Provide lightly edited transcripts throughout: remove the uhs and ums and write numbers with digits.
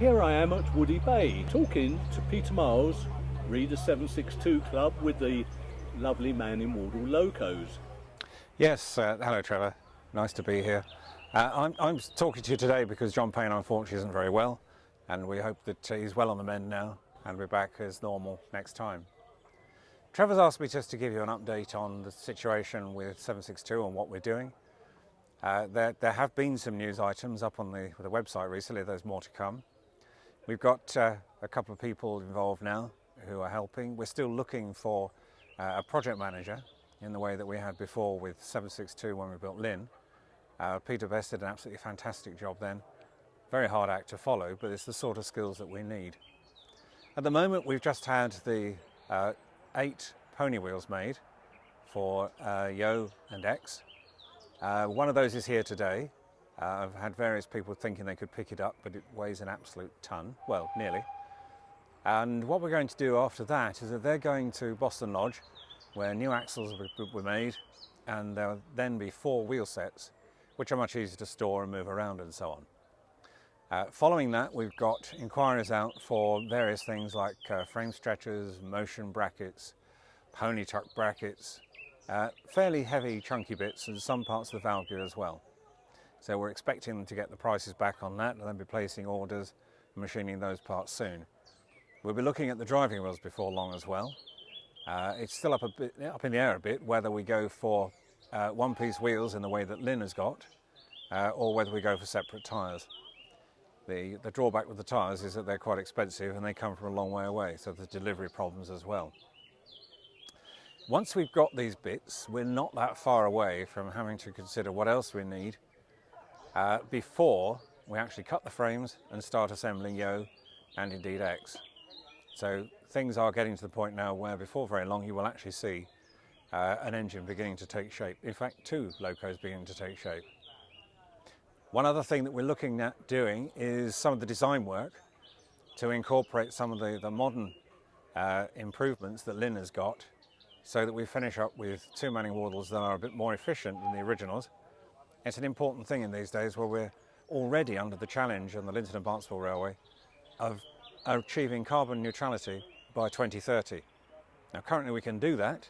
Here I am at Woody Bay, talking to Peter Miles, Reader 762 Club, with the lovely Manning Wardles locos. Yes, hello Trevor, nice to be here. I'm talking to you today because John Payne unfortunately isn't very well, and we hope that he's well on the mend now and we're back as normal next time. Trevor's asked me just to give you an update on the situation with 762 and what we're doing. There have been some news items up on the website recently. There's more to come. We've got a couple of people involved now who are helping. We're still looking for a project manager in the way that we had before with 762 when we built Lynn. Peter Best did an absolutely fantastic job then. Very hard act to follow, but it's the sort of skills that we need. At the moment, we've just had the 8 pony wheels made for Yo and X. One of those is here today. I've had various people thinking they could pick it up, but it weighs an absolute ton, well, nearly. And what we're going to do after that is that they're going to Boston Lodge, where new axles were made, and there'll then be 4 wheel sets, which are much easier to store and move around and so on. Following that, we've got inquiries out for various things like frame stretchers, motion brackets, pony tuck brackets, fairly heavy chunky bits, and some parts of the valve gear as well. So we're expecting them to get the prices back on that and then be placing orders and machining those parts soon. We'll be looking at the driving wheels before long as well. It's still up in the air a bit whether we go for one-piece wheels in the way that Lynn has got, or whether we go for separate tyres. The drawback with the tyres is that they're quite expensive and they come from a long way away, so there's delivery problems as well. Once we've got these bits, we're not that far away from having to consider what else we need before we actually cut the frames and start assembling Yo and indeed X. So things are getting to the point now where before very long you will actually see an engine beginning to take shape. In fact, 2 locos beginning to take shape. One other thing that we're looking at doing is some of the design work to incorporate some of the modern improvements that Lynn has got, so that we finish up with 2 Manning Wardles that are a bit more efficient than the originals. It's an important thing in these days where we're already under the challenge on the Linton and Barnstable Railway of achieving carbon neutrality by 2030. Now currently we can do that,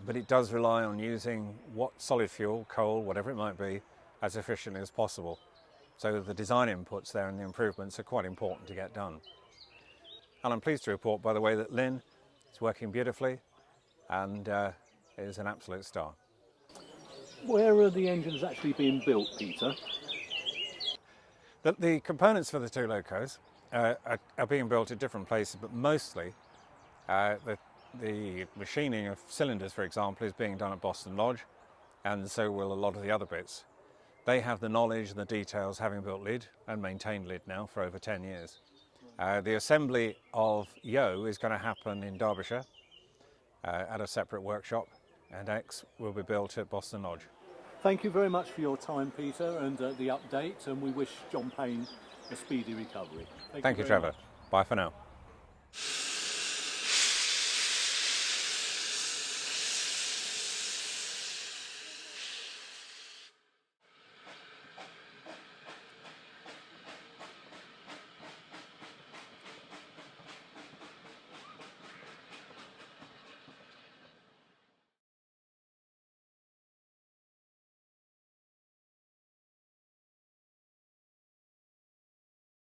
but it does rely on using solid fuel, coal, whatever it might be, as efficiently as possible. So the design inputs there and the improvements are quite important to get done. And I'm pleased to report, by the way, that Lynn is working beautifully and is an absolute star. Where are the engines actually being built, Peter? The components for the 2 locos are being built at different places, but mostly the machining of cylinders, for example, is being done at Boston Lodge, and so will a lot of the other bits. They have the knowledge and the details, having built Lyd and maintained Lyd now for over 10 years. The assembly of Yo is going to happen in Derbyshire at a separate workshop, and X will be built at Boston Lodge. Thank you very much for your time, Peter, and the update, and we wish John Payne a speedy recovery. Thank you, Trevor. much. Bye for now.